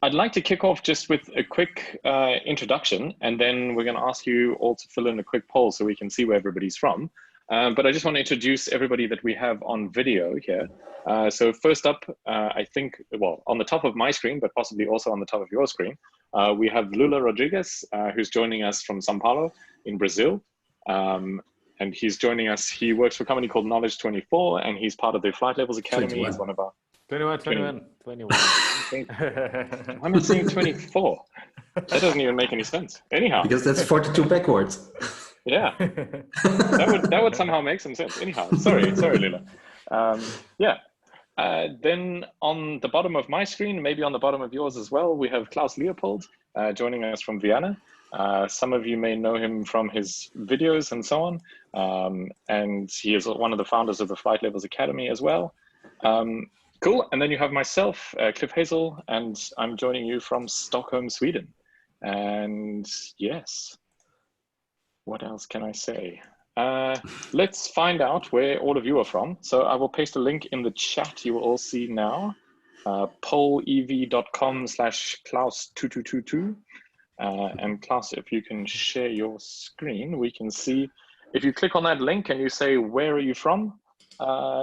I'd like to kick off just with a quick introduction, and then we're going to ask you all to fill in a quick poll so we can see where everybody's from. But I just want to introduce everybody that we have on video here. So first up, I think, well, on the top of my screen, but possibly also on the top of your screen, we have Lula Rodrigues, who's joining us from São Paulo in Brazil. And he's joining us. He works for a company called Knowledge 24, and he's part of the Flight Levels Academy. 21. He's one of our 21. I'm not saying 24. That doesn't even make any sense. Anyhow, Because that's 42 backwards. yeah, that would somehow make some sense. Anyhow, sorry, Lula. Then on the bottom of my screen, maybe on the bottom of yours as well, we have Klaus Leopold joining us from Vienna. Some of you may know him from his videos and so on. And he is one of the founders of the Flight Levels Academy as well. Cool. And then you have myself, Cliff Hazell, and I'm joining you from Stockholm, Sweden. And yes, what else can I say? Let's find out where all of you are from. So I will paste a link in the chat you will all see now, pollev.com/Klaus2222. And Klaus, if you can share your screen, we can see. If you click on that link and you say, where are you from?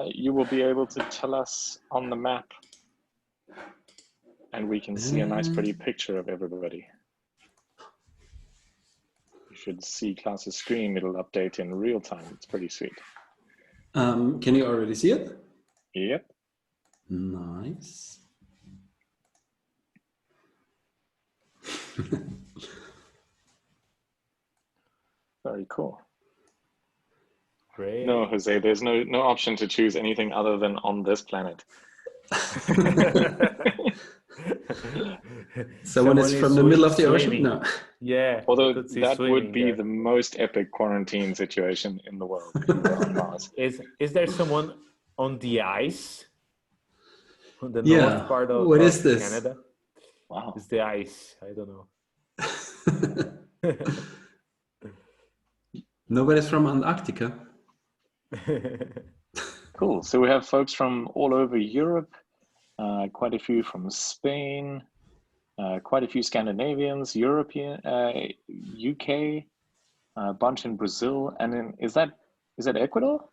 You will be able to tell us on the map, and we can see a nice pretty picture of everybody. You should see Klaus's screen. It'll update in real time. It's pretty sweet. Can you already see it? Yep. Nice. Very cool. Great. No, Jose, there's no option to choose anything other than on this planet. Someone is from the middle of the ocean? swimming. No. Yeah. Although could see that would swimming be there. the most epic quarantine situation in the world. If you were on Mars. Is there someone on the ice? On the Yeah. north part of, What of is this? Canada? Wow. It's the ice. I don't know. Nobody's from Antarctica. Cool. So we have folks from all over Europe, quite a few from Spain, quite a few Scandinavians, European, UK, a bunch in Brazil, and then is that Ecuador?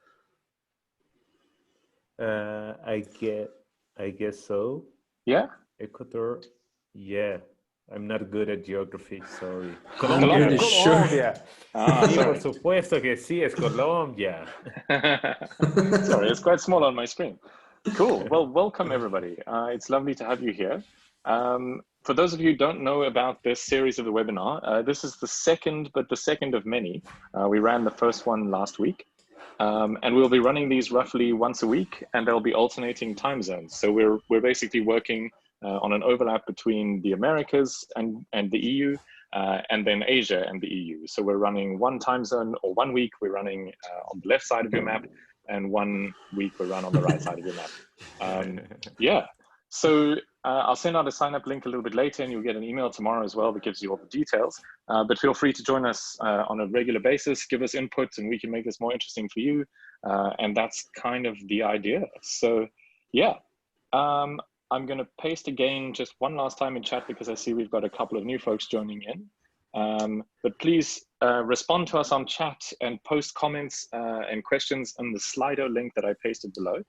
I guess so. Yeah. Ecuador. Yeah. I'm not good at geography, sorry. Colombia. Colombia. Sí, Sorry. por supuesto que sí, es Colombia. Sorry, it's quite small on my screen. Cool. Well, welcome everybody. It's lovely to have you here. For those of you who don't know about this series of the webinar, this is the second of many. We ran the first one last week. And we'll be running these roughly once a week, and they'll be alternating time zones. So we're basically working on an overlap between the Americas and the EU, and then Asia and the EU. So we're running one time zone, or 1 week we're running on the left side of your map, and 1 week we run on the right side of your map. Yeah. So I'll send out a sign up link a little bit later, and you'll get an email tomorrow as well that gives you all the details. But feel free to join us on a regular basis, give us input, and we can make this more interesting for you. And that's kind of the idea. So yeah, I'm going to paste again just one last time in chat because I see we've got a couple of new folks joining in. But please respond to us on chat and post comments and questions on the Slido link that I pasted below.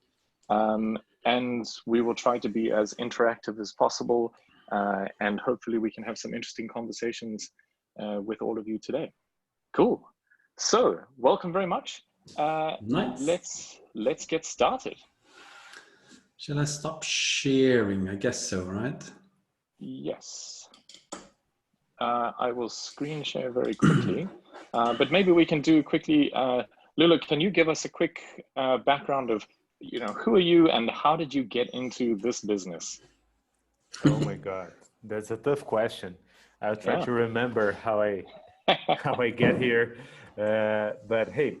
And we will try to be as interactive as possible. And hopefully we can have some interesting conversations with all of you today. Cool. So welcome very much. Nice. Let's get started. Shall I stop sharing? I guess so, right? Yes. I will screen share very quickly, but maybe we can do quickly. Lula, can you give us a quick background of, who are you and how did you get into this business? Oh my God, that's a tough question. I'll try to remember how I get here. But hey,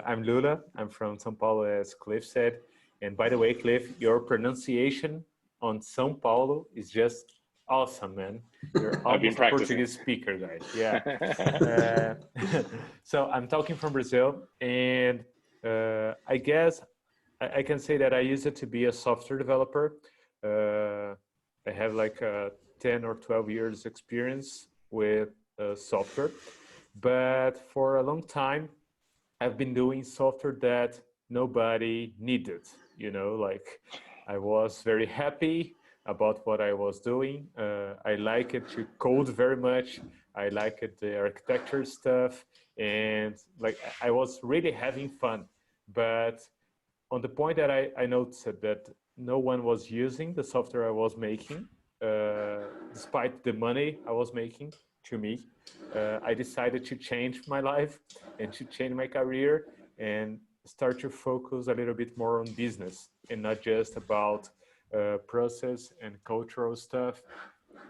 I'm Lula. I'm from São Paulo, as Cliff said. And by the way, Cliff, your pronunciation on São Paulo is just awesome, man. You're almost a Portuguese speaker, guys. Yeah. So I'm talking from Brazil, and I guess I can say that I used to be a software developer. I have like 10 or 12 years experience with software, but for a long time, I've been doing software that nobody needed, like I was very happy about what I was doing. I like it to code very much. I like it, the architecture stuff, and like I was really having fun. But on the point that I noticed that no one was using the software I was making, despite the money I was making to me, I decided to change my life and to change my career and start to focus a little bit more on business and not just about process and cultural stuff.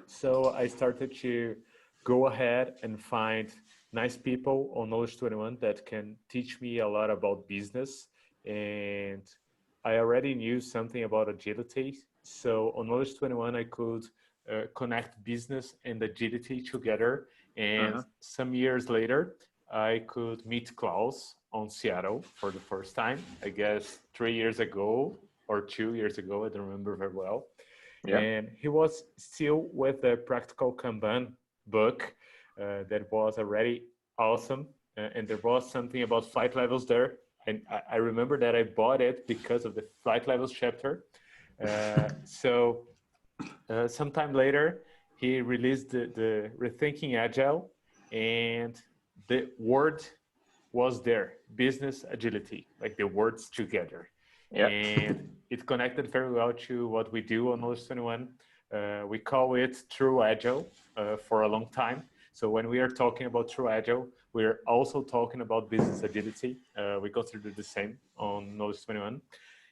So I started to go ahead and find nice people on Knowledge 21 that can teach me a lot about business. And I already knew something about agility. So on Knowledge 21, I could connect business and agility together. And some years later, I could meet Klaus on Seattle for the first time, I guess 3 years ago or 2 years ago, I don't remember very well. Yeah. And he was still with the Practical Kanban book that was already awesome. And there was something about flight levels there. And I remember that I bought it because of the flight levels chapter. So sometime later, he released the Rethinking Agile, and the word was there, business agility, like the words together. Yeah. And it connected very well to what we do on Knowledge 21. We call it True Agile for a long time. So when we are talking about True Agile, we're also talking about business agility. We consider the same on Knowledge 21.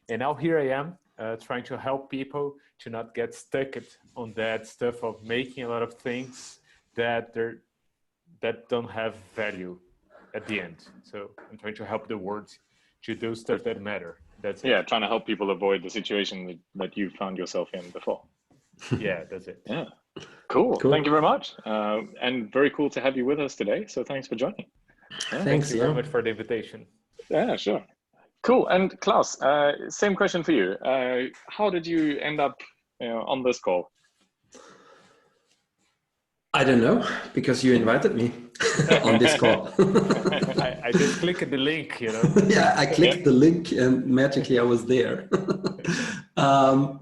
And now here I am trying to help people to not get stuck on that stuff of making a lot of things that don't have value at the end. So I'm trying to help the world to do stuff that matter. That's it. Yeah, trying to help people avoid the situation that you found yourself in before. Yeah, that's it. Yeah, cool. Thank you very much. And very cool to have you with us today. So thanks for joining. Yeah. Thank you very much for the invitation. Yeah, sure. Cool. And Klaus, same question for you. How did you end up on this call? I don't know, because you invited me on this call. I just clicked the link, Yeah, I clicked the link and magically I was there. I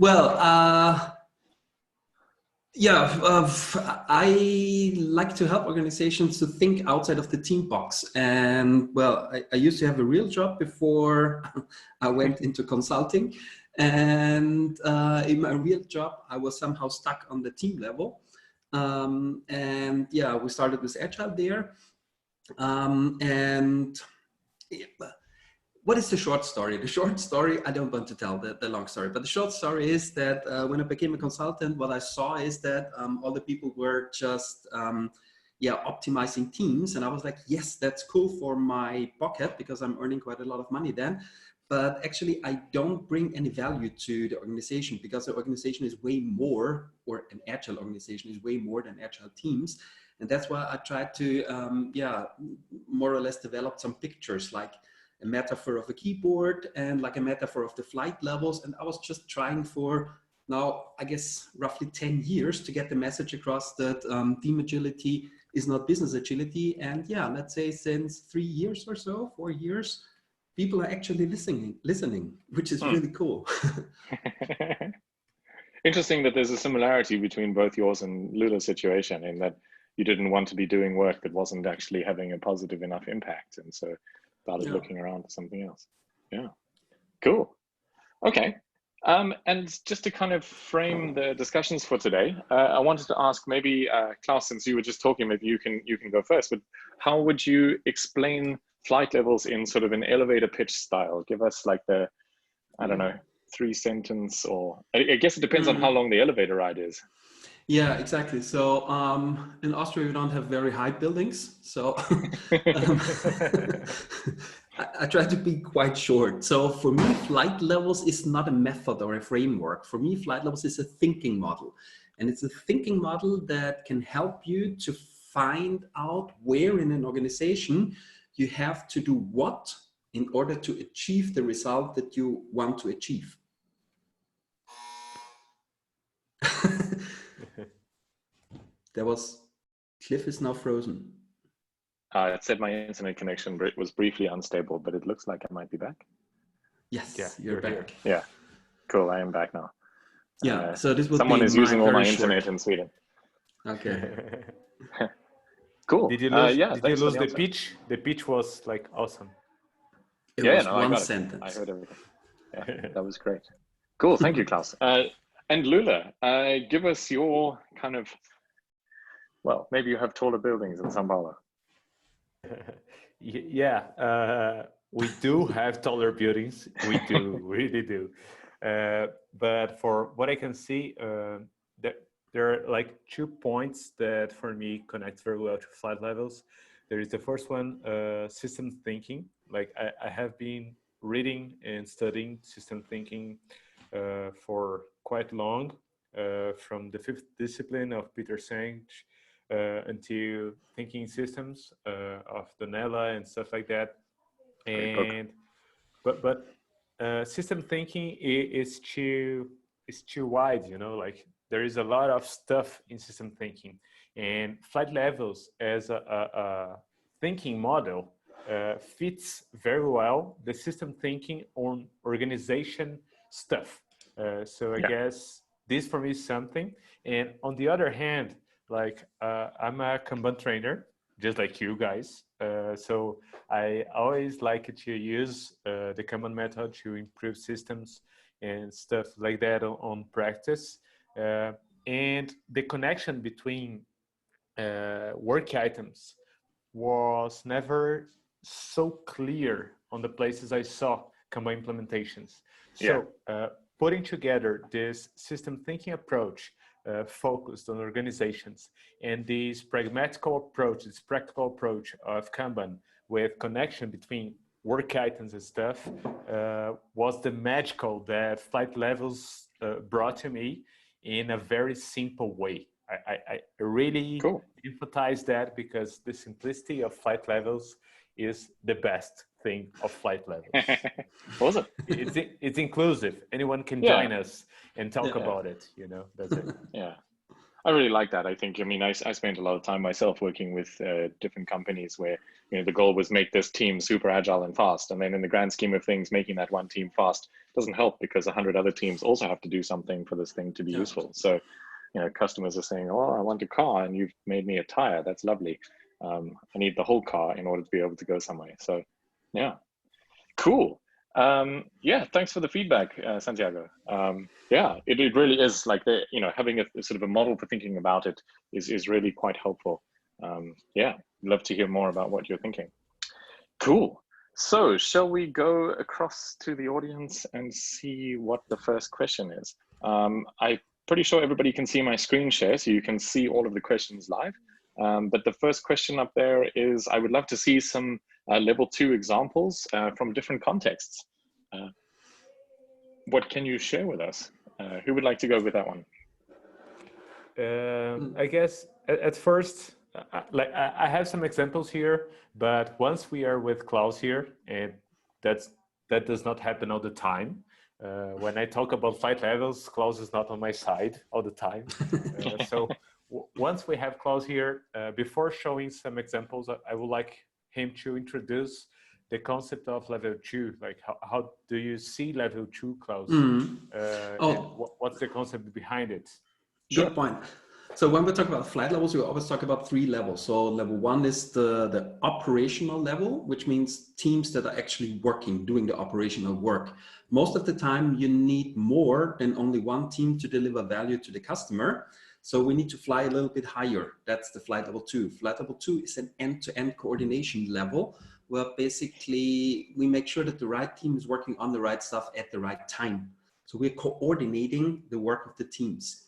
like to help organizations to think outside of the team box. And well, I used to have a real job before I went into consulting. And in my real job, I was somehow stuck on the team level. We started with Agile there. What is the short story? The short story, I don't want to tell the long story, but the short story is that when I became a consultant, what I saw is that all the people were just optimizing teams. And I was like, yes, that's cool for my pocket because I'm earning quite a lot of money then. But actually, I don't bring any value to the organization because the organization is way more, or an Agile organization is way more than Agile teams. And that's why I tried to, more or less develop some pictures, like a metaphor of a keyboard and like a metaphor of the flight levels. And I was just trying for now, I guess, roughly 10 years to get the message across that team agility is not business agility. And yeah, let's say since 3 years or so, 4 years, people are actually listening, which is really cool. Interesting that there's a similarity between both yours and Lula's situation in that you didn't want to be doing work that wasn't actually having a positive enough impact. And so started looking around for something else. Yeah, cool. Okay. And just to kind of frame the discussions for today, I wanted to ask maybe, Klaus, since you were just talking, maybe you can go first, but how would you explain flight levels in sort of an elevator pitch style? Give us like the, I don't know, 3-sentence, or I guess it depends on how long the elevator ride is. Yeah, exactly. So in Austria, we don't have very high buildings. So I try to be quite short. So for me, flight levels is not a method or a framework. For me, flight levels is a thinking model. And it's a thinking model that can help you to find out where in an organization you have to do what in order to achieve the result that you want to achieve. Cliff is now frozen. It said my internet connection was briefly unstable, but it looks like I might be back. Yes, Yeah, you're back. Here. Yeah, cool. I am back now. Yeah, so this would someone be is using all my very internet short. in Sweden. Okay. Cool. Did you lose? Yeah, did you lose the answer. pitch? The pitch was like awesome. It was no, one I got sentence. I heard everything. Yeah, that was great. Cool. Thank you, Klaus. And Lula, give us your kind of, well, maybe you have taller buildings in São Paulo. Yeah, we do have taller buildings. We do, really do. But for what I can see, there are like 2 points that for me connect very well to flight levels. There is the first one, system thinking. Like I have been reading and studying system thinking for quite long, from the 5th discipline of Peter Senge until thinking systems of Donella and stuff like that. And but system thinking is too wide, you know, like there is a lot of stuff in system thinking, and flight levels as a thinking model fits very well the system thinking on organization stuff. So I guess this for me is something. And on the other hand, like I'm a Kanban trainer, just like you guys. So I always like to use the Kanban method to improve systems and stuff like that on practice. And the connection between work items was never so clear on the places I saw Kanban implementations. So putting together this system thinking approach focused on organizations and this practical approach of Kanban with connection between work items and stuff was the magical that flight levels brought to me in a very simple way. I really emphasize that because the simplicity of flight levels is the best thing of flight levels. Awesome. It's inclusive. Anyone can join us and talk about it. You know, that's it. Yeah. I really like that. I think, I mean, I spent a lot of time myself working with different companies where, you know, the goal was make this team super agile and fast. And then in the grand scheme of things, making that one team fast doesn't help because 100 other teams also have to do something for this thing to be useful. So, you know, customers are saying, oh, I want a car and you've made me a tire. That's lovely. I need the whole car in order to be able to go somewhere. So, yeah, cool. Yeah, thanks for the feedback, Santiago. Yeah, it really is like you know, having a sort of a model for thinking about it is really quite helpful. Yeah, love to hear more about what you're thinking. Cool. So shall we go across to the audience and see what the first question is? I'm pretty sure everybody can see my screen share, so you can see all of the questions live. But the first question up there is, I would love to see some level 2 examples from different contexts. What can you share with us? Who would like to go with that one? I guess at first, I have some examples here, but once we are with Klaus here, and that does not happen all the time. When I talk about flight levels, Klaus is not on my side all the time. So once we have Klaus here, before showing some examples, I would like him to introduce the concept of level 2. Like how do you see level 2, Klaus? And what's the concept behind it? Good point. So when we talk about flight levels, we always talk about 3 levels. So level 1 is the operational level, which means teams that are actually working, doing the operational work. Most of the time, you need more than only one team to deliver value to the customer. So we need to fly a little bit higher. That's the flight level 2. Flight level 2 is an end-to-end coordination level, where basically we make sure that the right team is working on the right stuff at the right time. So we're coordinating the work of the teams.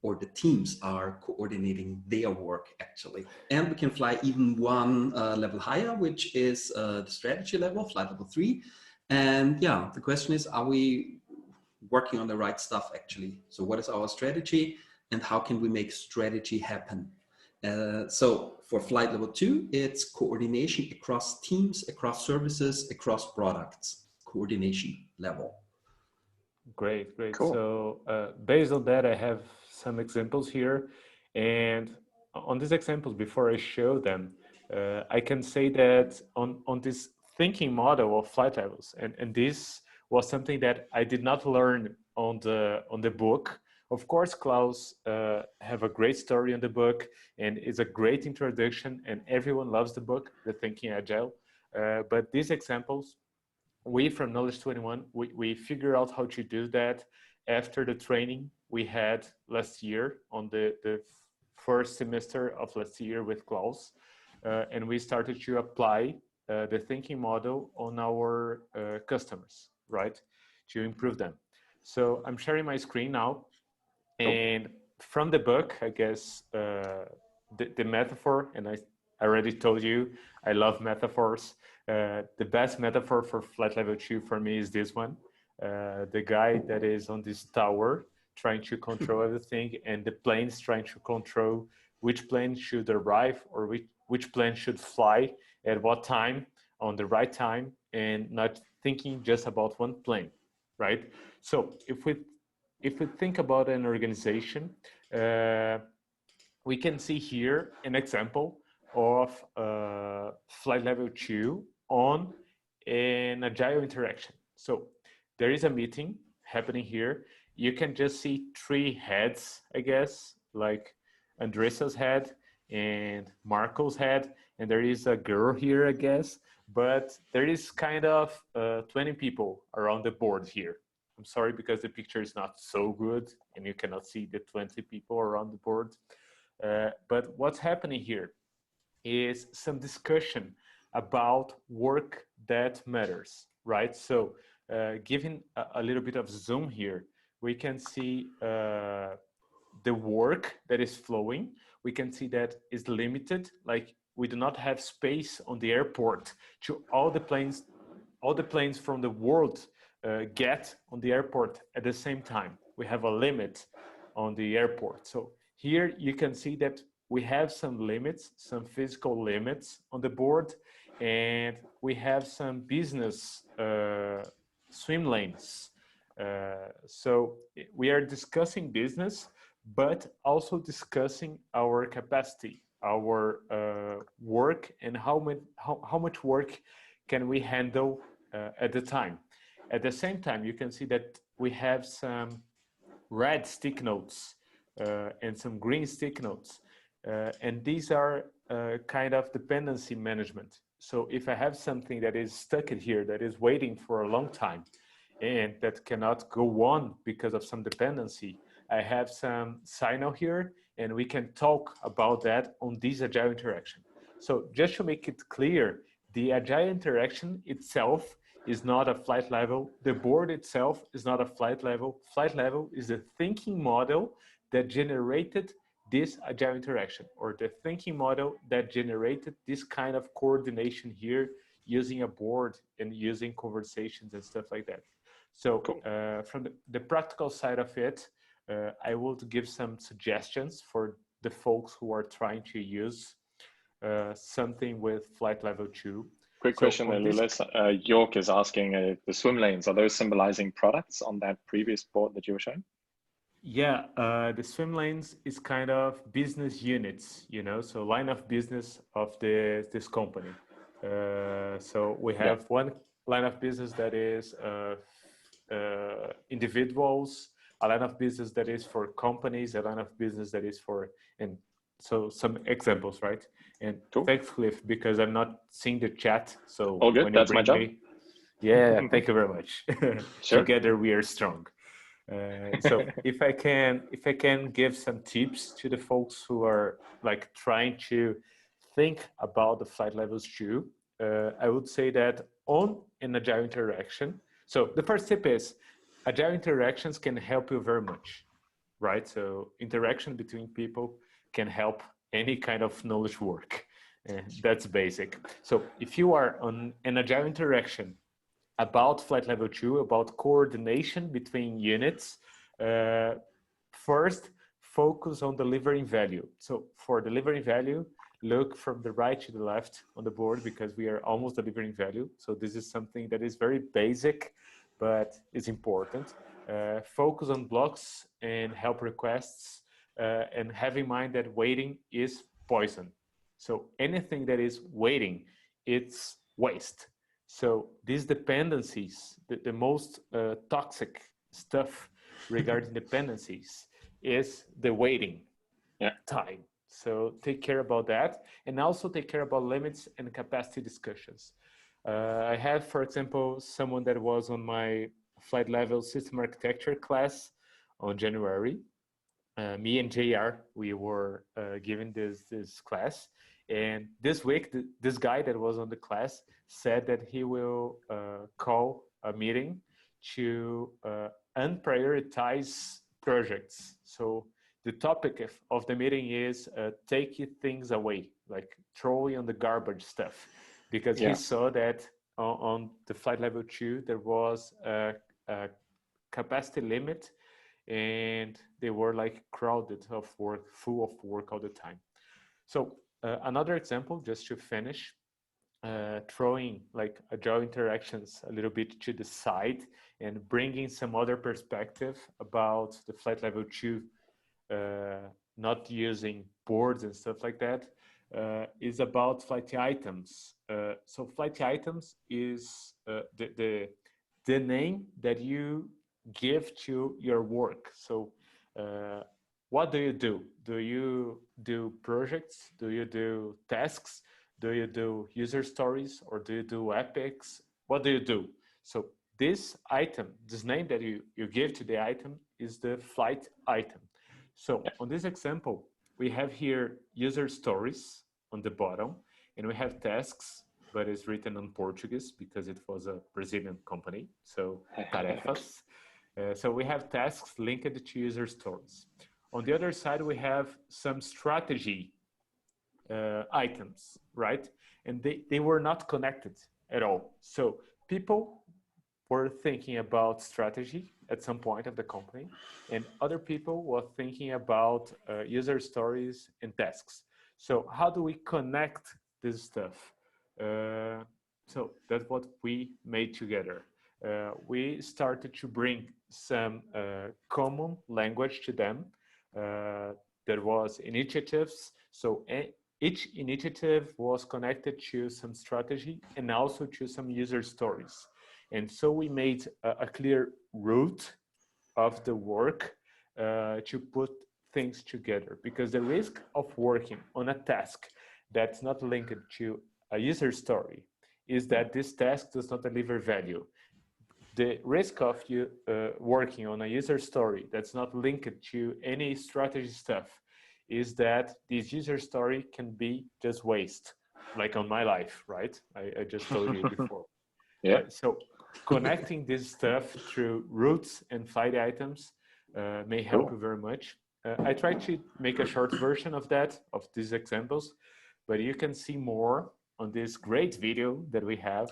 Or the teams are coordinating their work actually. And we can fly even one level higher, which is the strategy level, flight level 3. And yeah, the question is, are we working on the right stuff actually? So what is our strategy and how can we make strategy happen? So for flight level 2, it's coordination across teams, across services, across products, coordination level. Great. Cool. So based on that, I have some examples here, and on these examples, before I show them, I can say that on this thinking model of flight levels, and this was something that I did not learn on the book. Of course, Klaus have a great story in the book, and it's a great introduction, and everyone loves the book, The Thinking Agile. But these examples, we from Knowledge 21, we figure out how to do that after the training we had last year on the first semester of last year with Klaus. And we started to apply the thinking model on our customers, right? To improve them. So I'm sharing my screen now. And from the book, I guess the metaphor, and I already told you, I love metaphors. The best metaphor for flight level 2 for me is this one. The guy that is on this tower trying to control everything, and the planes trying to control which plane should arrive or which plane should fly at what time, on the right time, and not thinking just about one plane, right? So if we think about an organization, we can see here an example of flight level 2 on an agile interaction. So there is a meeting happening here. You can just see 3 heads, I guess, like Andresa's head and Marco's head, and there is a girl here, I guess, but there is kind of 20 people around the board here. I'm sorry because the picture is not so good and you cannot see the 20 people around the board. But what's happening here is some discussion about work that matters, right? So giving a little bit of zoom here, we can see the work that is flowing. We can see that is limited, like we do not have space on the airport to all the planes from the world get on the airport at the same time. We have a limit on the airport. So here you can see that we have some limits, some physical limits on the board, and we have some business swim lanes. So we are discussing business, but also discussing our capacity, our work, and how much work can we handle at the time. At the same time, you can see that we have some red stick notes and some green stick notes. And these are kind of dependency management. So if I have something that is stuck in here, that is waiting for a long time, and that cannot go on because of some dependency, I have some signal here, and we can talk about that on this agile interaction. So just to make it clear, the agile interaction itself is not a flight level. The board itself is not a flight level. Flight level is the thinking model that generated this agile interaction, or the thinking model that generated this kind of coordination here using a board and using conversations and stuff like that. So from the practical side of it, I will give some suggestions for the folks who are trying to use something with flight level 2. Quick question there, Lula. York is asking, the swim lanes, are those symbolizing products on that previous board that you were showing? Yeah, the swim lanes is kind of business units, you know, so line of business of this company. So we have one line of business that is individuals, a line of business that is for companies, a line of business that is for, and so some examples, right? And thanks, Cliff, because I'm not seeing the chat. So all good. That's my job. Yeah, thank you very much. Sure. Together we are strong. So if I can give some tips to the folks who are like trying to think about the flight levels 2, I would say that on an agile interaction. So the first tip is agile interactions can help you very much, right? So interaction between people can help any kind of knowledge work. That's basic. So if you are on an agile interaction about flight level 2, about coordination between units, first focus on delivering value. So for delivering value, look from the right to the left on the board, because we are almost delivering value. So this is something that is very basic, but is important. Focus on blocks and help requests, and have in mind that waiting is poison. So anything that is waiting, it's waste. So these dependencies, the most toxic stuff regarding dependencies is the waiting time. So take care about that, and also take care about limits and capacity discussions. I have, for example, someone that was on my flight level system architecture class on January. Me and JR, we were given this class. And this week, this guy that was on the class said that he will call a meeting to unprioritize projects. So the topic of the meeting is take things away, like throwing on the garbage stuff, because he saw that on the flight level 2, there was a capacity limit, and they were like crowded of work, full of work all the time. So another example, just to finish, throwing like agile interactions a little bit to the side and bringing some other perspective about the flight level 2, not using boards and stuff like that, is about flight items. So flight items is the name that you give to your work. So what do you do? Do you do projects? Do you do tasks? Do you do user stories, or do you do epics? What do you do? So this item, this name that you give to the item, is the flight item. So on this example, we have here user stories on the bottom, and we have tasks, but it's written on Portuguese because it was a Brazilian company. So tarefas. So we have tasks linked to user stories. On the other side, we have some strategy items, right? And they were not connected at all. So people were thinking about strategy at some point of the company, and other people were thinking about user stories and tasks. So how do we connect this stuff? So that's what we made together. We started to bring some common language to them. There was initiatives. So each initiative was connected to some strategy and also to some user stories. And so we made a clear route of the work to put things together, because the risk of working on a task that's not linked to a user story is that this task does not deliver value. The risk of you working on a user story that's not linked to any strategy stuff is that this user story can be just waste, like on my life, right? I just told you before. So connecting this stuff through routes and flight items may help you very much. I tried to make a short version of that, of these examples, but you can see more on this great video that we have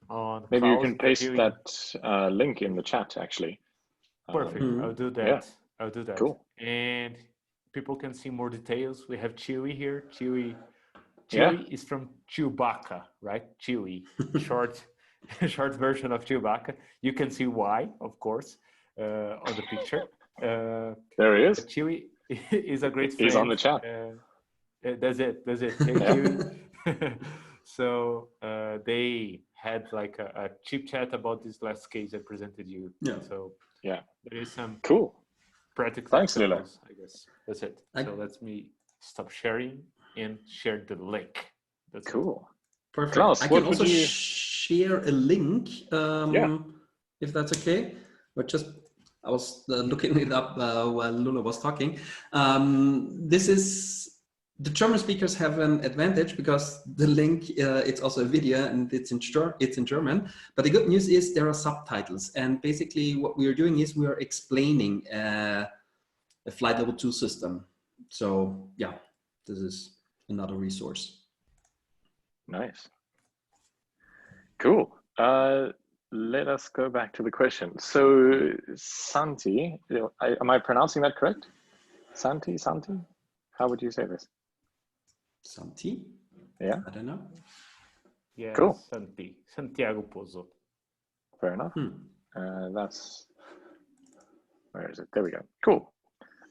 on Maybe Klaus you can paste interviewing. that link in the chat, actually. Perfect. I'll do that. Yeah. I'll do that. Cool. And people can see more details. We have Chewy here. Chewy is from Chewbacca, right? Chewy, short version of Chewbacca. You can see why, of course, on the picture. There he is. Chewy is a great friend. He's on the chat. That's it. Hey, Chewy. So they had like a chip chat about this last case I presented you. So there is some practical examples, I guess. That's it. So let me stop sharing and share the link. That's cool. Perfect. Klaus, I can also share a link if that's okay. But just I was looking it up while Lula was talking. This is the German speakers have an advantage because the link it's also a video and it's in German. But the good news is there are subtitles, and basically what we are doing is we are explaining a flight level 2 system. So yeah, this is another resource. Nice. Cool. Let us go back to the question. So Santi, am I pronouncing that correct? Santi? How would you say this? Santi? Yeah. I don't know. Yeah, cool. Santiago Pozo. Fair enough. That's, where is it? There we go. Cool.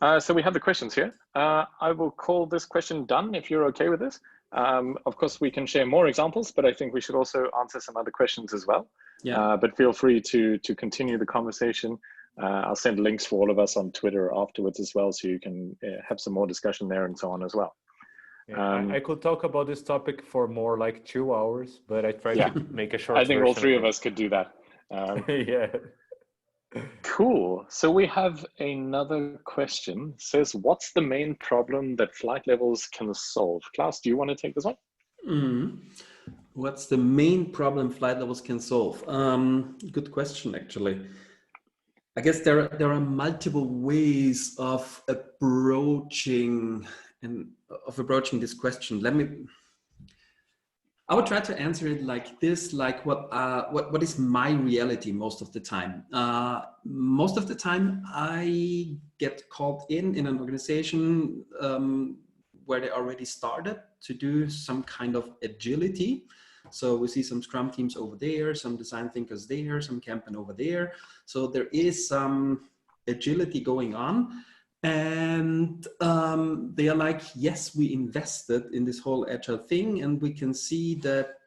So we have the questions here. I will call this question done if you're okay with this. Of course, we can share more examples, but I think we should also answer some other questions as well. Yeah. But feel free to continue the conversation. I'll send links for all of us on Twitter afterwards as well, so you can have some more discussion there and so on as well. Yeah, I could talk about this topic for more like 2 hours, but I try to make a short I think all three of it. us could do that. Yeah. Cool. So we have another question. It says, what's the main problem that flight levels can solve? Klaus, do you want to take this one? Mm-hmm. What's the main problem flight levels can solve? Good question, actually. I guess there are multiple ways of approaching this question. I would try to answer it like this: like what is my reality most of the time? Most of the time, I get called in an organization where they already started to do some kind of agility. So we see some Scrum teams over there, some design thinkers there, some Kanban over there. So there is some agility going on. And they are like, yes, we invested in this whole agile thing, and we can see that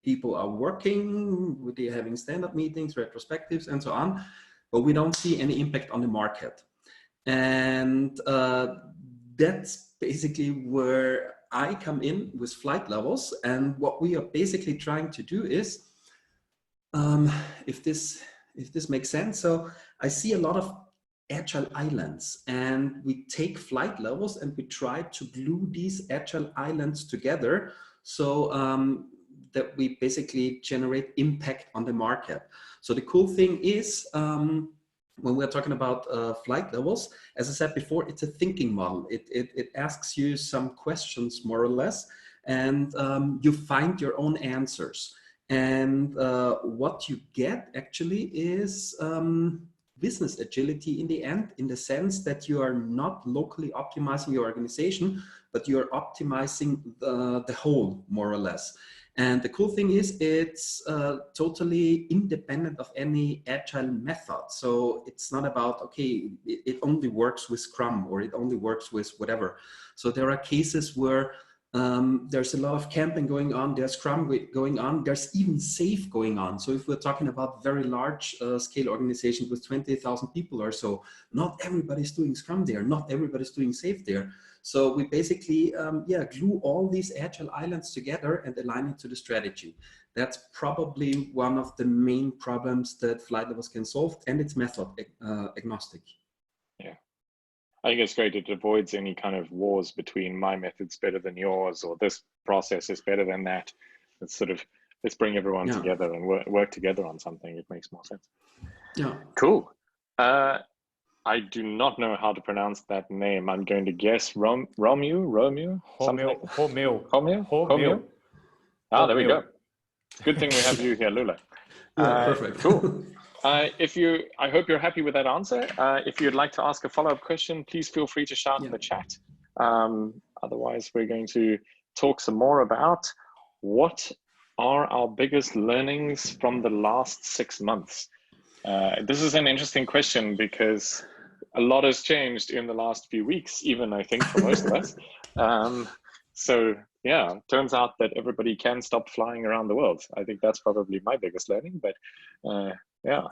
people are working, they're having stand-up meetings, retrospectives, and so on, but we don't see any impact on the market. And that's basically where I come in with flight levels. And what we are basically trying to do is, if this makes sense, so I see a lot of agile islands, and we take flight levels and we try to glue these agile islands together so that we basically generate impact on the market. So the cool thing is, when we're talking about flight levels, as I said before, it's a thinking model. It asks you some questions, more or less, and you find your own answers. And what you get actually is business agility in the end, in the sense that you are not locally optimizing your organization, but you are optimizing the whole, more or less. And the cool thing is, it's totally independent of any agile method. So it's not about, okay, it only works with Scrum or it only works with whatever. So there are cases where there's a lot of Kanban going on, there's Scrum going on, there's even SAFe going on. So if we're talking about very large scale organizations with 20,000 people or so, not everybody's doing Scrum there, not everybody's doing SAFe there. So we basically, glue all these agile islands together and align it to the strategy. That's probably one of the main problems that flight levels can solve, and it's method agnostic. Yeah. I think it's great. It avoids any kind of wars between my method's better than yours, or this process is better than that. It's sort of, let's bring everyone together and work together on something. It makes more sense. Yeah. Cool. I do not know how to pronounce that name. I'm going to guess Romeo? Romeo? Ah, there we go. Good thing we have you here, Lula. Yeah, perfect. Cool. I hope you're happy with that answer. If you'd like to ask a follow-up question, please feel free to shout in the chat. Otherwise, we're going to talk some more about what are our biggest learnings from the last 6 months. This is an interesting question because a lot has changed in the last few weeks, even I think for most of us. So yeah, turns out that everybody can stop flying around the world. I think that's probably my biggest learning, but yeah.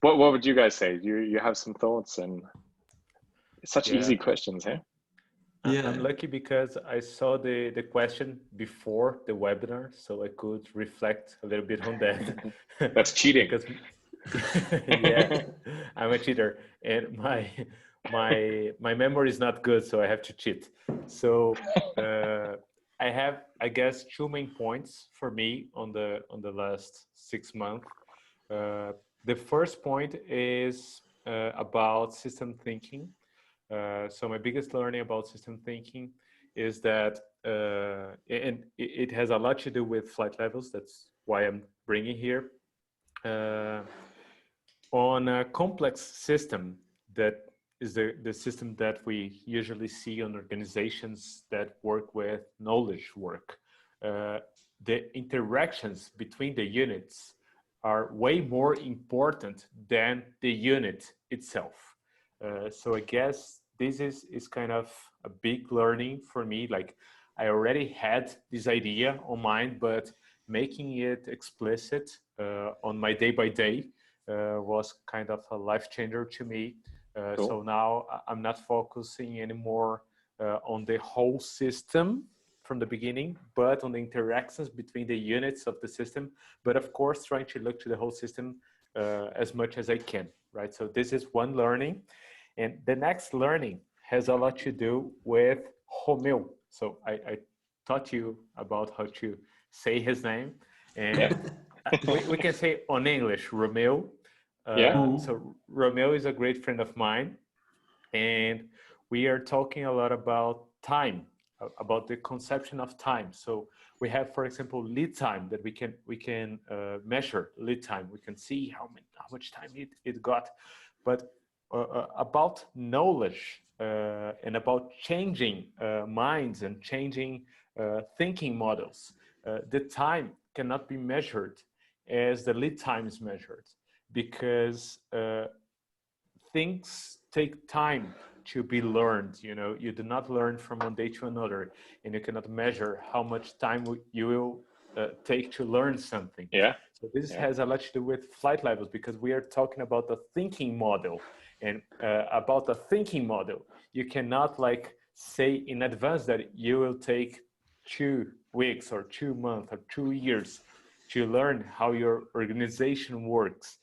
What would you guys say? You have some thoughts, and such easy questions, hey? Yeah. I'm lucky because I saw the question before the webinar, so I could reflect a little bit on that. That's cheating. Because, yeah, I'm a cheater, and my memory is not good, so I have to cheat. So I have, I guess, 2 main points for me on the last 6 months. The first point is about system thinking. So my biggest learning about system thinking is that, and it has a lot to do with flight levels. That's why I'm bringing here. On a complex system that is the system that we usually see on organizations that work with knowledge work. The interactions between the units are way more important than the unit itself. So I guess this is kind of a big learning for me. Like I already had this idea on mind, but making it explicit on my day by day was kind of a life changer to me. Cool. So now I'm not focusing anymore on the whole system from the beginning, but on the interactions between the units of the system. But of course, trying to look to the whole system as much as I can, right? So this is one learning. And the next learning has a lot to do with Romeu. So I taught you about how to say his name. And we can say on English, Romeu. So Romeu is a great friend of mine. And we are talking a lot about time, about the conception of time. So we have, for example, lead time that we can measure lead time. We can see how much time it got. But about knowledge and about changing minds and changing thinking models, the time cannot be measured as the lead time is measured, because things take time to be learned. You know, you do not learn from one day to another, and you cannot measure how much time you will take to learn something. Yeah. So this has a lot to do with flight levels, because we are talking about the thinking model, and about the thinking model, you cannot like say in advance that you will take 2 weeks or 2 months or 2 years to learn how your organization works.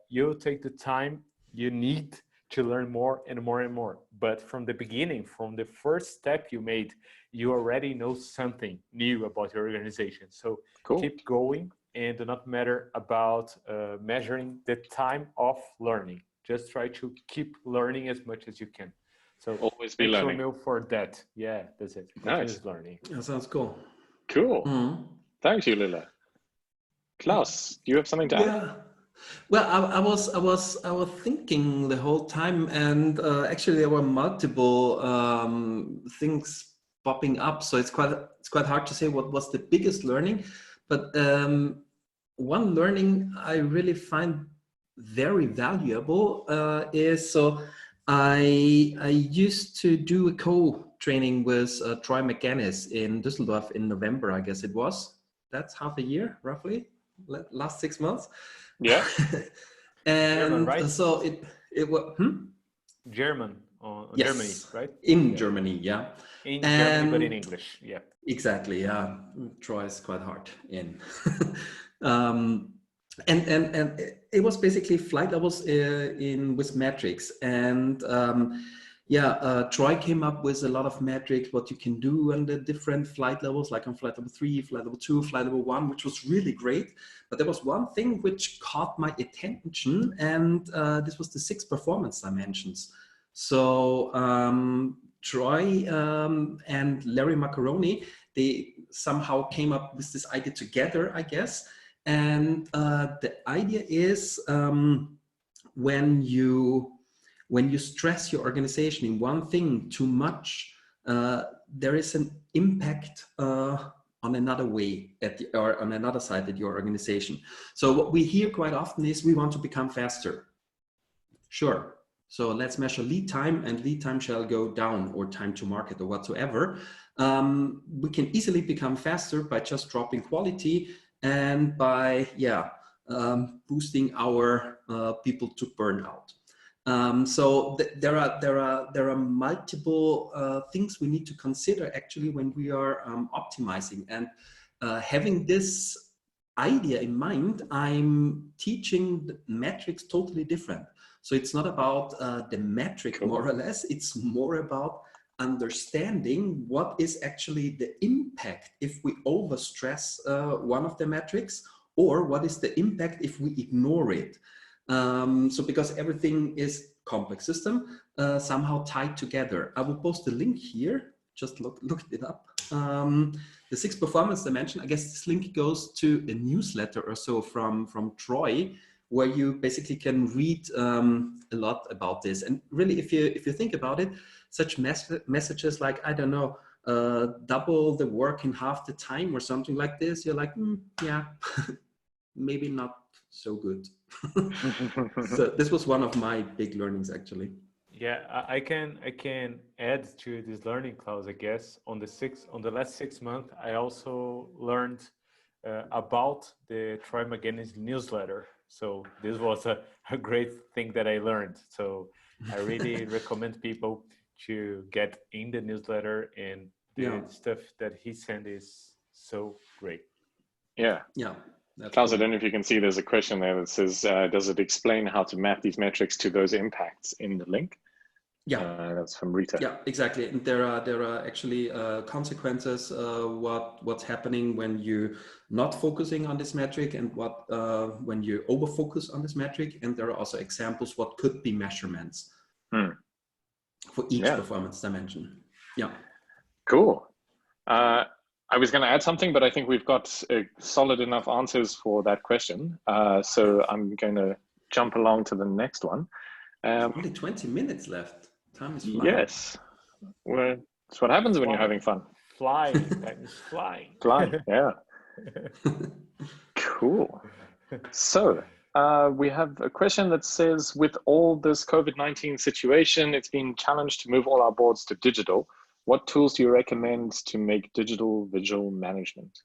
You'll take the time you need to learn more and more and more. But from the beginning, from the first step you made, you already know something new about your organization. So keep going, and do not matter about measuring the time of learning. Just try to keep learning as much as you can. So always be learning. Romeu for that. Yeah, that's it. Nice. Learning. That sounds cool. Cool. Thank you, Lula. Klaus, do you have something to add? Yeah. Well, I was thinking the whole time, and actually there were multiple things popping up. So it's quite hard to say what was the biggest learning, but one learning I really find very valuable is, so I used to do a co-training with Troy McGannis in Düsseldorf in November, I guess it was. That's half a year, roughly, last 6 months. Yeah. And German, right? so it was German, yes, Germany, right? In Germany, yeah. In Germany, but in English, yeah. Exactly, yeah. Troy is quite hard in. And it was basically flight levels with metrics, and Troy came up with a lot of metrics, what you can do on the different flight levels, like on flight level 3, flight level 2, flight level 1, which was really great. But there was one thing which caught my attention, and this was the 6 performance dimensions. So Troy and Larry Macaroni, they somehow came up with this idea together, I guess. And the idea is when you stress your organization in one thing too much, there is an impact on another way or on another side at your organization. So what we hear quite often is we want to become faster. Sure. So let's measure lead time, and lead time shall go down, or time to market or whatsoever. We can easily become faster by just dropping quality and by boosting our people to burnout. So there are multiple things we need to consider actually when we are optimizing. And having this idea in mind, I'm teaching the metrics totally different. So it's not about the metric more or less, it's more about understanding what is actually the impact if we overstress one of the metrics, or what is the impact if we ignore it. So because everything is complex system, somehow tied together. I will post the link here, just looked it up. The 6 performance dimension, I guess this link goes to a newsletter or so from Troy, where you basically can read a lot about this. And really, if you think about it, such messages like, I don't know, double the work in half the time or something like this, you're like, yeah, maybe not so good. So this was one of my big learnings, actually. Yeah, I can add to this learning, Klaus. I guess on the last 6 months, I also learned about the Troy McGinnis newsletter. So this was a great thing that I learned. So I really recommend people to get in the newsletter, and Yeah, the stuff that he sent is so great. Yeah. yeah, that's Klaus, I cool. don't know if you can see there's a question there that says, does it explain how to map these metrics to those impacts in the link? Yeah. That's from Rita. Yeah, exactly. And there are actually consequences. What's happening when you're not focusing on this metric, and what when you overfocus on this metric. And there are also examples what could be measurements for each performance dimension. Yeah. Cool. I was going to add something, but I think we've got solid enough answers for that question. So I'm going to jump along to the next one. Only 20 minutes left. Time is flying. Yes. Well, it's what happens when you're having fun. Flying, that is flying. Flying, yeah. Cool. So we have a question that says, with all this COVID-19 situation, it's been challenged to move all our boards to digital. What tools do you recommend to make digital visual management?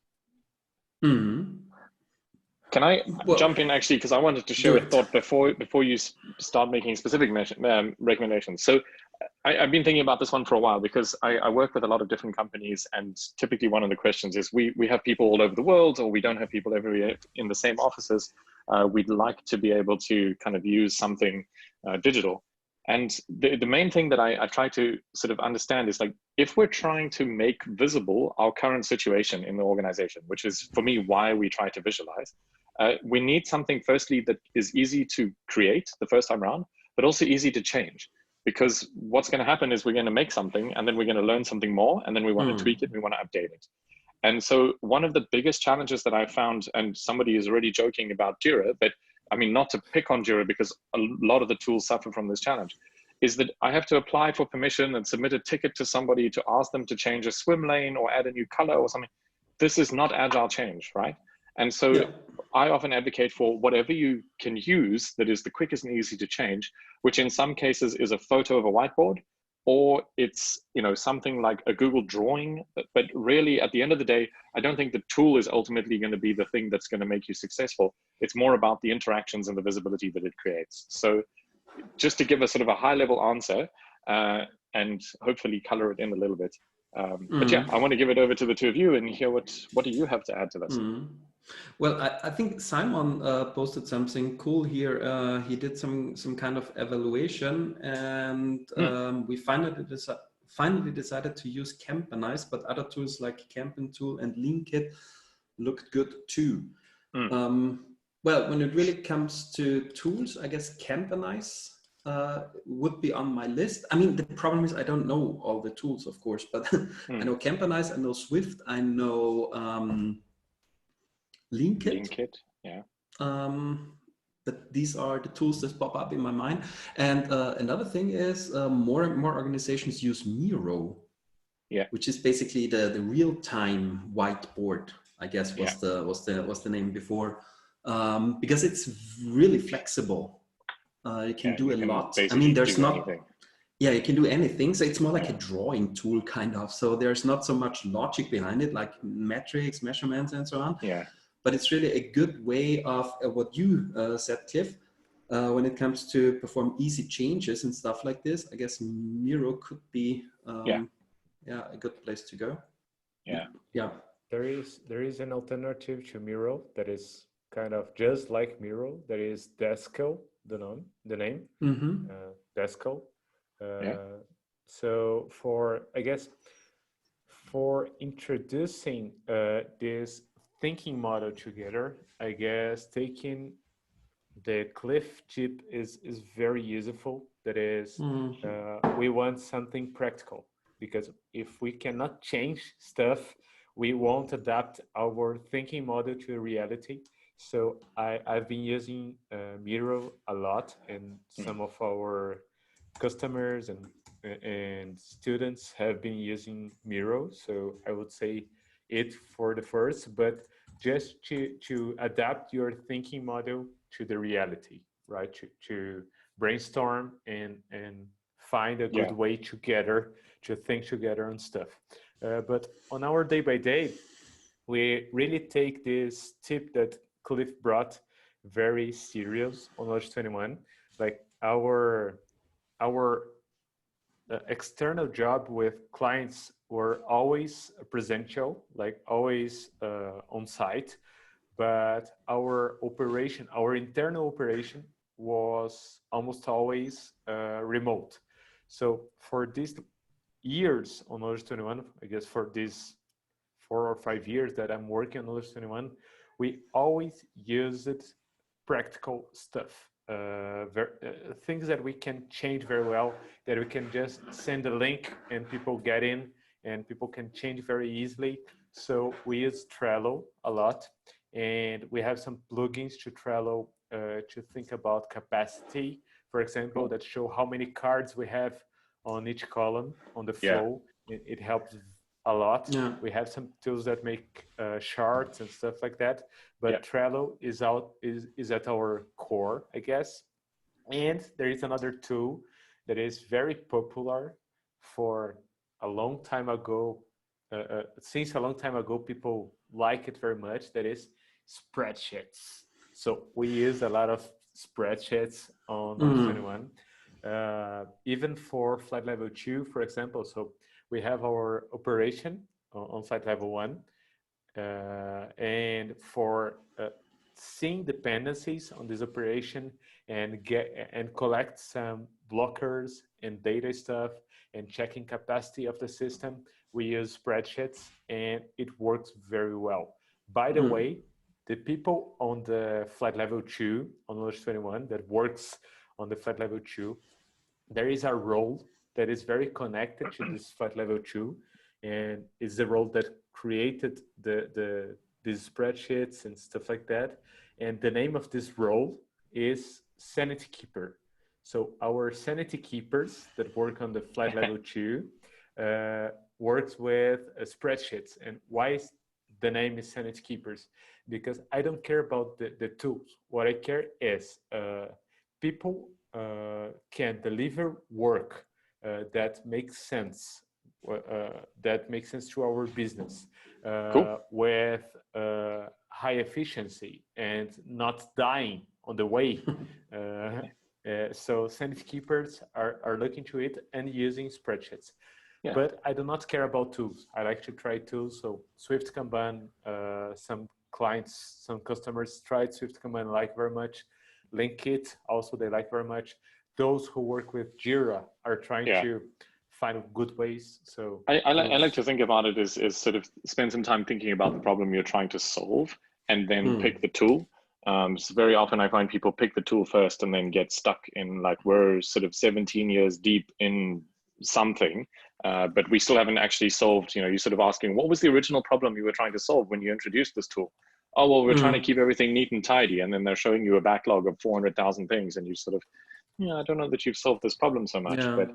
Can I jump in actually, because I wanted to share a thought before you start making specific recommendations. So I've been thinking about this one for a while, because I work with a lot of different companies, and typically one of the questions is we have people all over the world, or we don't have people everywhere in the same offices. We'd like to be able to kind of use something digital. And the main thing that I try to sort of understand is, like, if we're trying to make visible our current situation in the organization, which is for me why we try to visualize, we need something firstly that is easy to create the first time around, but also easy to change. Because what's going to happen is we're going to make something, and then we're going to learn something more, and then we want to tweak it, we want to update it. And so one of the biggest challenges that I found, and somebody is already joking about Jira, but I mean, not to pick on Jira, because a lot of the tools suffer from this challenge, is that I have to apply for permission and submit a ticket to somebody to ask them to change a swim lane or add a new color or something. This is not agile change, right? And so I often advocate for whatever you can use that is the quickest and easy to change, which in some cases is a photo of a whiteboard, or it's, you know, something like a Google drawing. But really, at the end of the day, I don't think the tool is ultimately going to be the thing that's going to make you successful. It's more about the interactions and the visibility that it creates. So just to give a sort of a high level answer, and hopefully color it in a little bit. But yeah, I want to give it over to the two of you and hear what do you have to add to this? Well, I think Simon posted something cool here. He did some kind of evaluation, and we finally decided to use Campanize, but other tools like Campin Tool and Linkit looked good too. Well, when it really comes to tools, I guess Campanize would be on my list. I mean, the problem is I don't know all the tools, of course, but I know Campanize, I know Swift, I know Linkit, yeah. But these are the tools that pop up in my mind. And another thing is more and more organizations use Miro, which is basically the real-time whiteboard, I guess was the name before, because it's really flexible. You can do a lot. I mean, there's not. Anything. Yeah, you can do anything. So it's more like a drawing tool, kind of. So there's not so much logic behind it, like metrics, measurements, and so on. Yeah. But it's really a good way of what you said, Cliff, when it comes to perform easy changes and stuff like this. I guess Miro could be a good place to go. Yeah. There is an alternative to Miro that is kind of just like Miro. That is Desco, the name. Desco. So for introducing this thinking model together, I guess taking the Cliff tip is very useful. That is, we want something practical, because if we cannot change stuff, we won't adapt our thinking model to reality. So I've been using Miro a lot, and some of our customers and students have been using Miro. So I would say it for the first, but just to adapt your thinking model to the reality, right? To brainstorm and find a good way together to think together and stuff. But on our day by day, we really take this tip that Cliff brought very serious on Knowledge 21. Like our external job with clients were always presential, like always on site, but our operation, our internal operation was almost always remote. So for these years on Knowledge 21, I guess for these 4 or 5 years that I'm working on Knowledge 21, we always used practical stuff, things that we can change very well, that we can just send a link and people get in and people can change very easily. So we use Trello a lot, and we have some plugins to Trello to think about capacity, for example, that show how many cards we have on each column on the flow. It helps a lot. We have some tools that make charts and stuff like that, but Trello is at our core, I guess. And there is another tool that is very popular for a long time ago. Since a long time ago, people like it very much. That is spreadsheets. So we use a lot of spreadsheets on 21, even for flight level 2, for example. So we have our operation on flight level 1, and for seeing dependencies on this operation and collect some blockers and data stuff and checking capacity of the system, we use spreadsheets, and it works very well. By the way, the people on the flight level 2 on Knowledge 21 that works on the flight level 2, there is a role that is very connected to this flight level 2, and is the role that created these spreadsheets and stuff like that. And the name of this role is Sanity Keeper. So our Sanity Keepers that work on the flight level 2 works with spreadsheets. And why is the name is Sanity Keepers? Because I don't care about the tools. What I care is people can deliver work that makes sense, to our business, with high efficiency and not dying on the way. So Sanity Keepers are looking to it and using spreadsheets. But I do not care about tools. I like to try tools. So Swift Kanban, some clients, some customers tried Swift Kanban, like very much. Linkit also they like very much. Those who work with Jira are trying to find good ways. So I like to think about it as sort of spend some time thinking about the problem you're trying to solve and then pick the tool. So very often I find people pick the tool first and then get stuck in, like, we're sort of 17 years deep in something, but we still haven't actually solved, you're sort of asking, what was the original problem you were trying to solve when you introduced this tool? Oh, well, we're trying to keep everything neat and tidy. And then they're showing you a backlog of 400,000 things. And you sort of, I don't know that you've solved this problem so much, but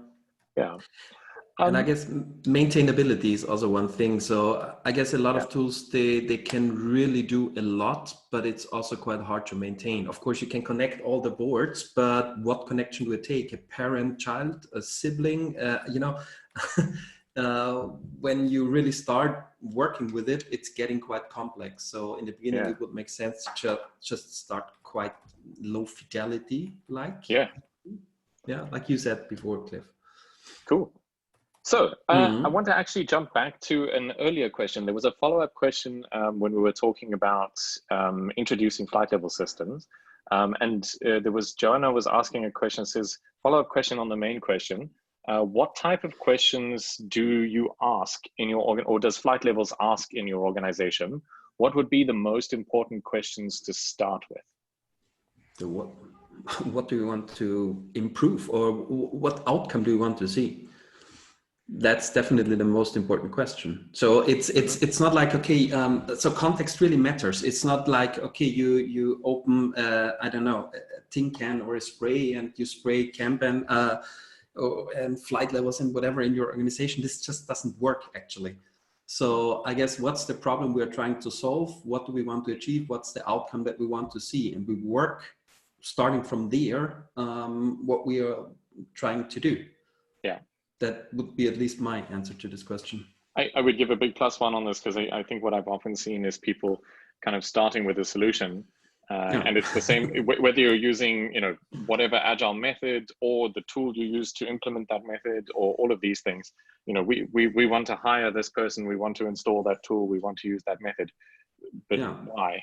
and I guess maintainability is also one thing. So I guess a lot of tools, they can really do a lot, but it's also quite hard to maintain. Of course, you can connect all the boards, but what connection do it take? A parent, child, a sibling, when you really start working with it, it's getting quite complex. So in the beginning, it would make sense to just start quite low fidelity, like like you said before, Cliff. Cool. So I want to actually jump back to an earlier question. There was a follow-up question when we were talking about introducing flight level systems. And there was, Joanna was asking a question, says, follow-up question on the main question. What type of questions do you ask in your or does flight levels ask in your organization? What would be the most important questions to start with? So what do you want to improve, or what outcome do you want to see? That's definitely the most important question. So it's not like, okay, so context really matters. It's not like, okay, you open I don't know, a tin can or a spray and you spray Kanban and flight levels and whatever in your organization. This just doesn't work actually. So I guess what's the problem we're trying to solve? What do we want to achieve? What's the outcome that we want to see? And we work starting from there, what we are trying to do. that would be at least my answer to this question. I would give a big +1 on this, because I think what I've often seen is people kind of starting with a solution, and it's the same whether you're using, you know, whatever agile method or the tool you use to implement that method, or all of these things. You know, we want to hire this person, we want to install that tool, we want to use that method, but why?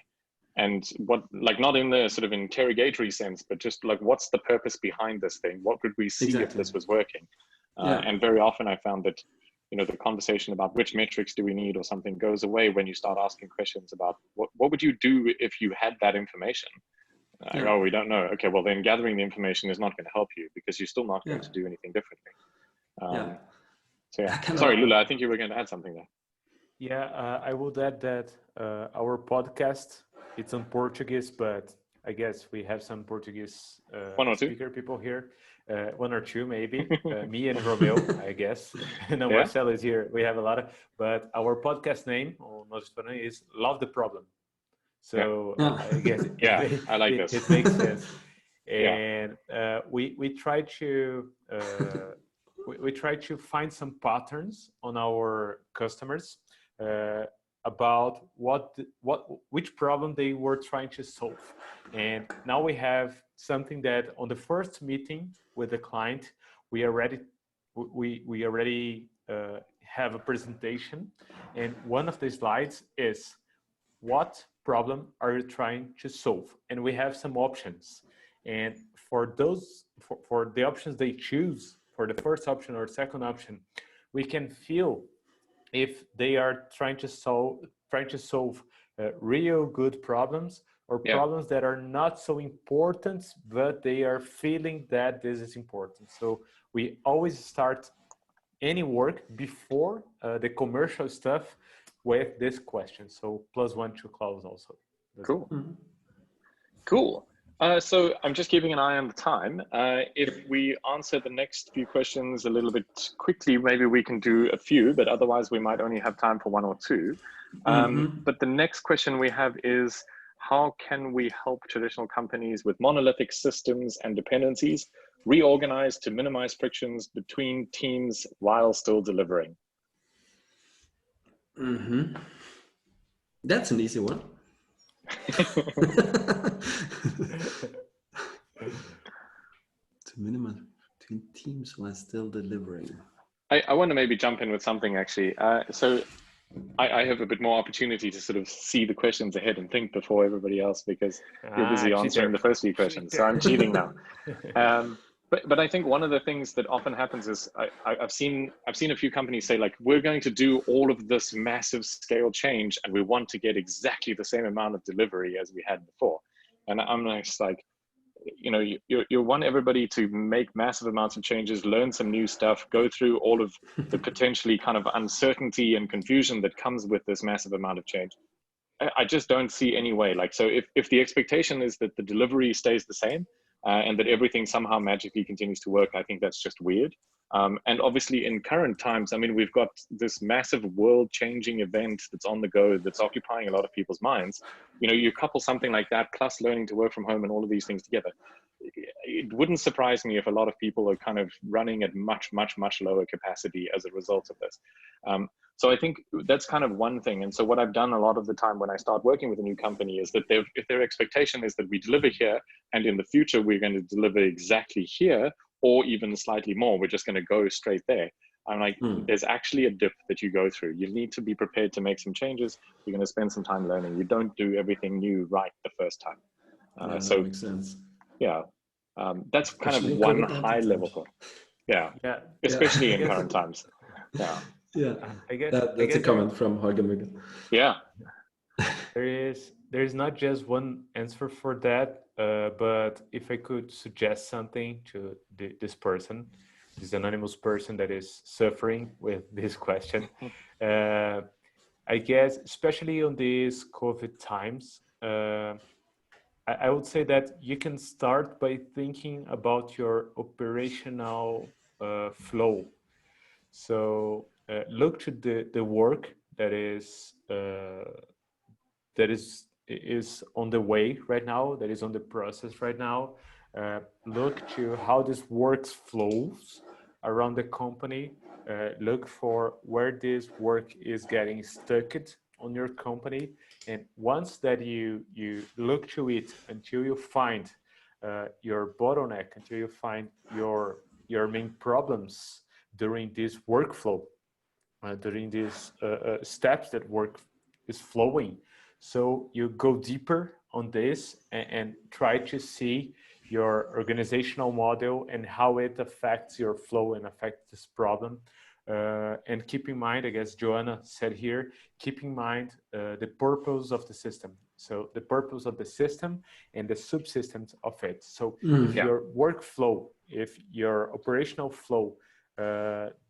And what, like, not in the sort of interrogatory sense, but just like, what's the purpose behind this thing? What could we see if this was working? And very often I found that, you know, the conversation about which metrics do we need or something goes away when you start asking questions about what would you do if you had that information? Oh, we don't know. Okay, well then gathering the information is not going to help you, because you're still not going to do anything differently. So yeah, sorry, Lula, I think you were going to add something there. Yeah, I would add that our podcast, it's in Portuguese, but I guess we have some Portuguese speaker people here. One or two maybe, me and Romeo, I guess. No, Marcelo is here. We have a lot of, but our podcast name on Notice is Love the Problem. So I guess I like this. It makes sense. And we try to we try to find some patterns on our customers about which problem they were trying to solve. And now we have something that on the first meeting with the client, we already have a presentation, and one of the slides is what problem are you trying to solve, and we have some options, and for those for the options they choose, for the first option or second option, we can feel if they are trying to solve real good problems, or problems that are not so important, but they are feeling that this is important. So we always start any work before the commercial stuff with this question. So +1 to Klaus also. Cool. Cool. So I'm just keeping an eye on the time. If we answer the next few questions a little bit quickly, maybe we can do a few, but otherwise we might only have time for one or two. But the next question we have is, how can we help traditional companies with monolithic systems and dependencies reorganize to minimize frictions between teams while still delivering? That's an easy one. To minimize between teams while still delivering. I want to maybe jump in with something, actually. So I have a bit more opportunity to sort of see the questions ahead and think before everybody else, because you're busy answering the first few questions. So I'm cheating now. But I think one of the things that often happens is I've seen a few companies say, like, we're going to do all of this massive scale change, and we want to get exactly the same amount of delivery as we had before. And I'm just like, you know, you want everybody to make massive amounts of changes, learn some new stuff, go through all of the potentially kind of uncertainty and confusion that comes with this massive amount of change. I just don't see any way. Like, so if the expectation is that the delivery stays the same, and that everything somehow magically continues to work, I think that's just weird. And obviously in current times, I mean, we've got this massive world-changing event that's on the go, that's occupying a lot of people's minds. You know, you couple something like that plus learning to work from home and all of these things together, it wouldn't surprise me if a lot of people are kind of running at much lower capacity as a result of this. So I think that's kind of one thing. And so what I've done a lot of the time when I start working with a new company is that if their expectation is that we deliver here, and in the future we're going to deliver exactly here, or even slightly more, we're just going to go straight there. I'm like, there's actually a dip that you go through. You need to be prepared to make some changes. You're going to spend some time learning. You don't do everything new right the first time. So that makes sense. Yeah, that's kind of one high level thought. Yeah, especially in current times. Yeah, I guess that's a comment from Holger Müller. Yeah, there is not just one answer for that, but if I could suggest something to this person, this anonymous person that is suffering with this question, I guess, especially on these COVID times, I would say that you can start by thinking about your operational flow. So look to the work that is on the way right now, that is on the process right now. Look to how this work flows around the company, look for where this work is getting stuck on your company. And once that you look to it until you find your bottleneck, until you find your main problems during this workflow, during these steps that work is flowing. So you go deeper on this and try to see your organizational model and how it affects your flow and affects this problem. And keep in mind, I guess Joanna said here, keep in mind the purpose of the system. So the purpose of the system and the subsystems of it. So if your workflow, if your operational flow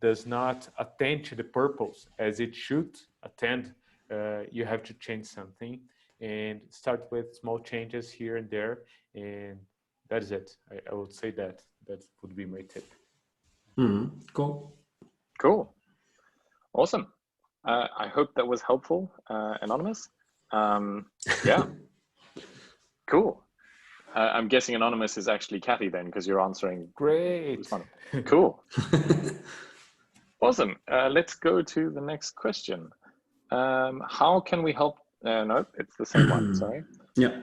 does not attend to the purpose as it should attend, you have to change something and start with small changes here and there. And that is it. I would say that would be my tip. Cool. Cool. Awesome. I hope that was helpful, Anonymous. Yeah. Cool. I'm guessing Anonymous is actually Kathy then, because you're answering. Great. Cool. Awesome. Let's go to the next question. How can we help? No, it's the same one. Sorry. Yeah.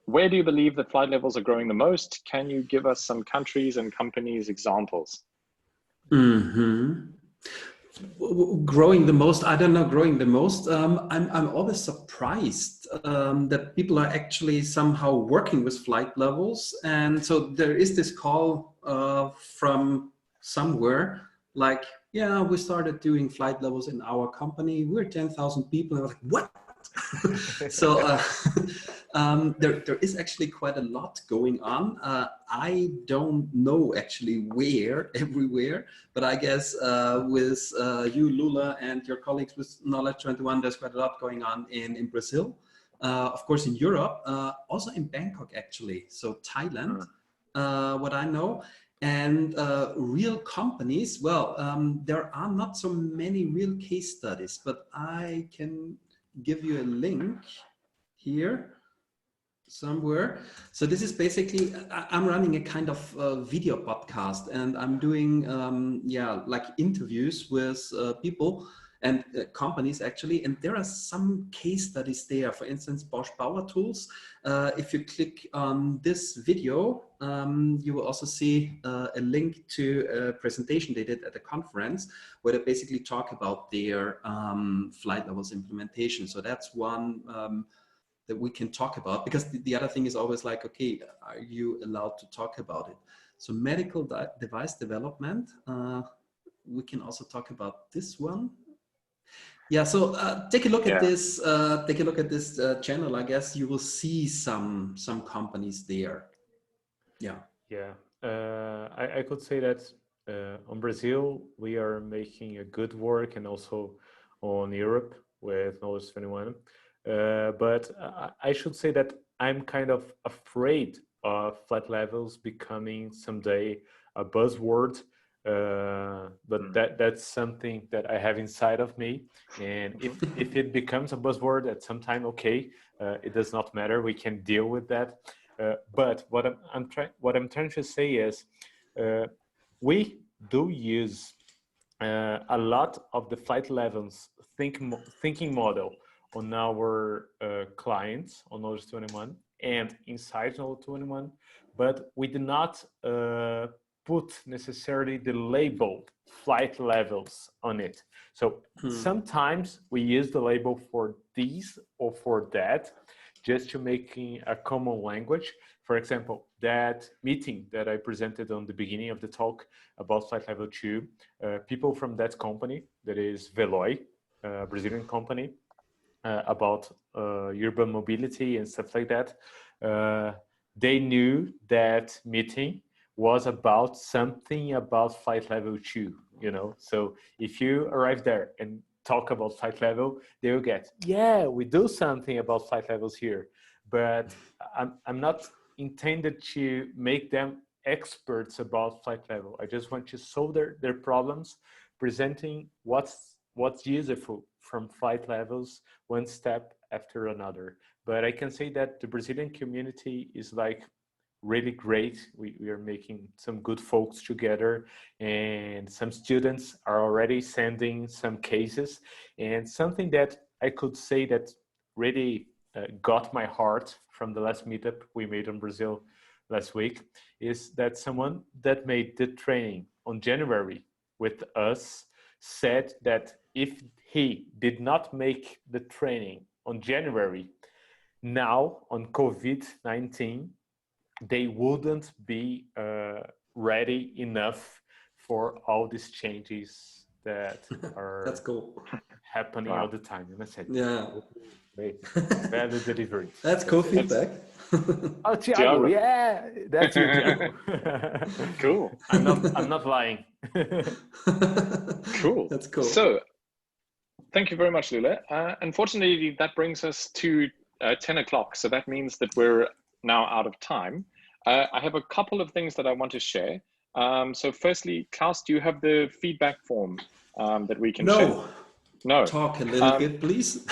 Where do you believe that flight levels are growing the most? Can you give us some countries and companies examples? Growing the most, I don't know, growing the most. I'm always surprised that people are actually somehow working with flight levels. And so there is this call from somewhere like, yeah, we started doing flight levels in our company. We're 10,000 people. And I was like, what? So there is actually quite a lot going on. I don't know actually where, everywhere, but I guess with you, Lula, and your colleagues with Knowledge 21, there's quite a lot going on in Brazil. Of course, in Europe, also in Bangkok, actually. So Thailand, what I know. And real companies, well, there are not so many real case studies, but I can give you a link here somewhere. So this is basically, I'm running a kind of video podcast, and I'm doing like interviews with people and companies actually, and there are some case studies there. For instance, Bosch Power Tools. If you click on this video, you will also see a link to a presentation they did at a conference where they basically talk about their flight levels implementation. So that's one that we can talk about, because the other thing is always like, okay, are you allowed to talk about it? So medical device development, we can also talk about this one. Yeah, so take a look at this. Take a look at this channel. I guess you will see some companies there. Yeah. Yeah, I could say that on Brazil we are making a good work, and also on Europe with Knowledge 21. But I should say that I'm kind of afraid of flight levels becoming someday a buzzword. But that's something that I have inside of me, and if it becomes a buzzword at some time, okay, it does not matter. We can deal with that. But what I'm trying to say is, we do use a lot of the flight levels thinking model on our clients on Knowledge 21 and inside Knowledge 21, but we do not put necessarily the label flight levels on it. So sometimes we use the label for these or for that, just to making a common language. For example, that meeting that I presented on the beginning of the talk about flight level 2, people from that company, that is Veloy, a Brazilian company, about urban mobility and stuff like that, they knew that meeting was about something about flight level 2, you know. So if you arrive there and talk about flight level, they will get, yeah, we do something about flight levels here, but I'm not intended to make them experts about flight level. I just want to solve their problems, presenting what's useful from flight levels one step after another. But I can say that the Brazilian community is like really great. We are making some good folks together, and some students are already sending some cases. And something that I could say that really got my heart from the last meetup we made in Brazil last week is that someone that made the training on January with us said that if he did not make the training on January, now on COVID-19, they wouldn't be ready enough for all these changes that are That's cool. happening all the time. And I said, Yeah. Great. Value delivery. That's cool feedback. Oh, Thiago, yeah, that's you, Thiago. Cool. I'm not lying. Cool. That's cool. So, thank you very much, Lula. Unfortunately, that brings us to 10 o'clock. So that means that we're now out of time. I have a couple of things that I want to share. So firstly, Klaus, do you have the feedback form that we can share? No. Talk a little bit, please.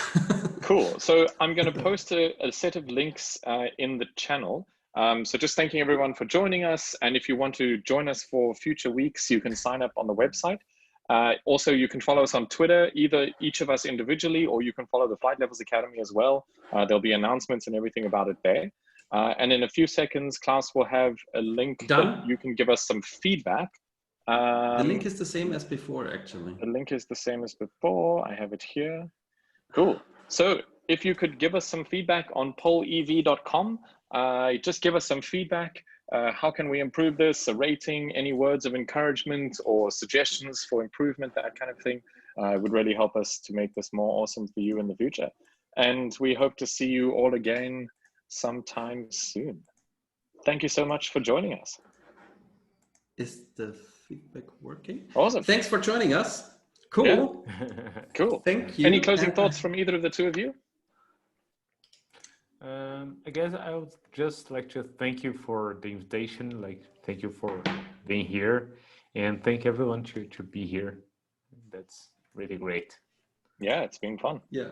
Cool. So I'm going to post a set of links in the channel. So just thanking everyone for joining us. And if you want to join us for future weeks, you can sign up on the website. Also, you can follow us on Twitter, either each of us individually, or you can follow the Flight Levels Academy as well. There'll be announcements and everything about it there. And in a few seconds, Klaus will have a link that you can give us some feedback. The link is the same as before, actually. The link is the same as before. I have it here. Cool. So if you could give us some feedback on polev.com, just give us some feedback. How can we improve this? A rating, any words of encouragement or suggestions for improvement, that kind of thing, would really help us to make this more awesome for you in the future. And we hope to see you all again sometime soon. Thank you so much for joining us. Is the feedback working? Awesome. Thanks for joining us. Cool. Yeah. Cool. Thank you. Any closing thoughts from either of the two of you? I guess I would just like to thank you for the invitation. Thank you for being here, and thank everyone to be here. That's really great. Yeah, it's been fun. Yeah.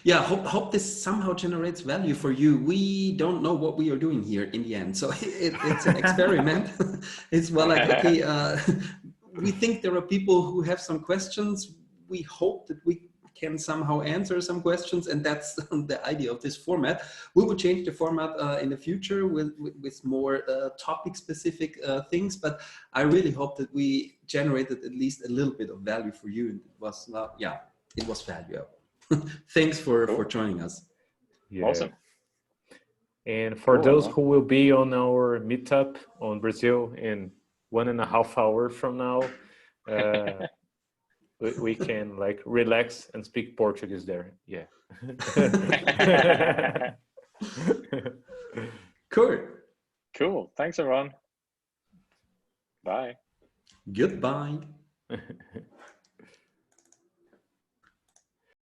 Yeah, hope this somehow generates value for you. We don't know what we are doing here in the end, so it's an experiment. It's okay, we think there are people who have some questions. We hope that we can somehow answer some questions, and that's the idea of this format. We will change the format in the future with more topic specific things, but I really hope that we generated at least a little bit of value for you. It was valuable. Thanks for joining us. Yeah. Awesome. And for those who will be on our meetup on Brazil in 1.5 hours from now, we can relax and speak Portuguese there. Yeah. Cool. Thanks, everyone. Bye. Goodbye.